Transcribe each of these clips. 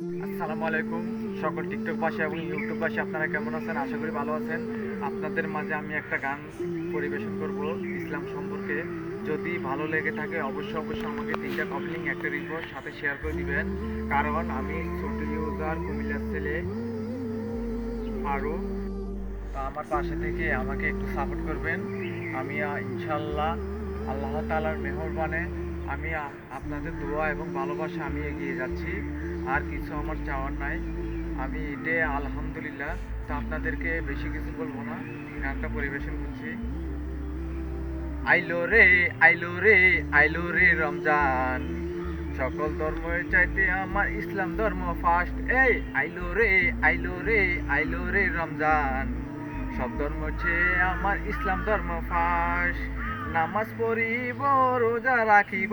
আসসালামু আলাইকুম সকল টিকটকবাসী এবং ইউটিউববাসী, আপনারা কেমন আছেন? আশা করি ভালো আছেন। আপনাদের মাঝে আমি একটা গান পরিবেশন করব ইসলাম সম্পর্কে। যদি ভালো লেগে থাকে অবশ্যই আমাকে 3টা কপি লিঙ্ক একটা রিপোর্ট সাথে শেয়ার করে দিবেন, কারণ আমি ছোট ইউজার, কুমিল্লার ছেলে। আরও তা আমার পাশে থেকে আমাকে একটু সাপোর্ট করবেন। আমি ইনশাল্লাহ আল্লাহ তাআলার মেহরবানে আমি আপনাদের দোয়া এবং ভালোবাসা আমি এগিয়ে যাচ্ছি। আর কিছু আমার চাওয়ার নাই। আমি এটে আলহামদুলিল্লাহ। তা আপনাদেরকে বেশি কিছু বলবো না, গানটা পরিবেশন করছি। আইলো রে, আইলো রে, আইলো রে রমজান, সকল ধর্মের চাইতে আমার ইসলাম ধর্ম ফার্স্ট। এই আইলো রে, আইলো রে, আইলো রে রমজান, সব ধর্ম চেয়ে আমার ইসলাম ধর্ম ফার্স্ট। নামাজ পড়িব, রোজা রাখিব,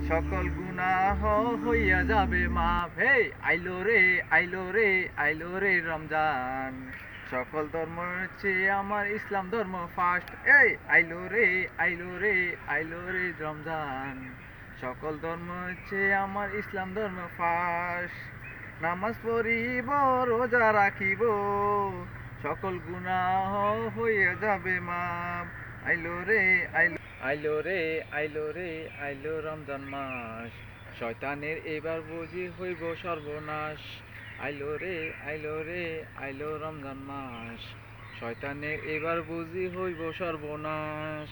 সকল গুনাহ হইয়া যাবে মাফ। হে আইলো রে, আইলো রে, আইলো রে রমজান, সকল ধর্ম চেয়ে আমার ইসলাম ধর্ম ফার্স্ট। এই আইলো রে, আইলো রে, আইলো রে রমজান, সকল ধর্ম চেয়ে আমার ইসলাম ধর্ম ফার্স্ট। নামাজ পড়িব, রোজা রাখিব, সকল গুনাহ হইয়া যাবে মাপ। আইলো রে, আইলো, আইলো রে, আইলো রে, আইলো রমজান মাস, শয়তানের এবার বুঝি হইব সর্বনাশ। আইলো রে, আইলো রে, আইলো রমজান মাস, শয়তানের এবার বুঝি হইব সর্বনাশ।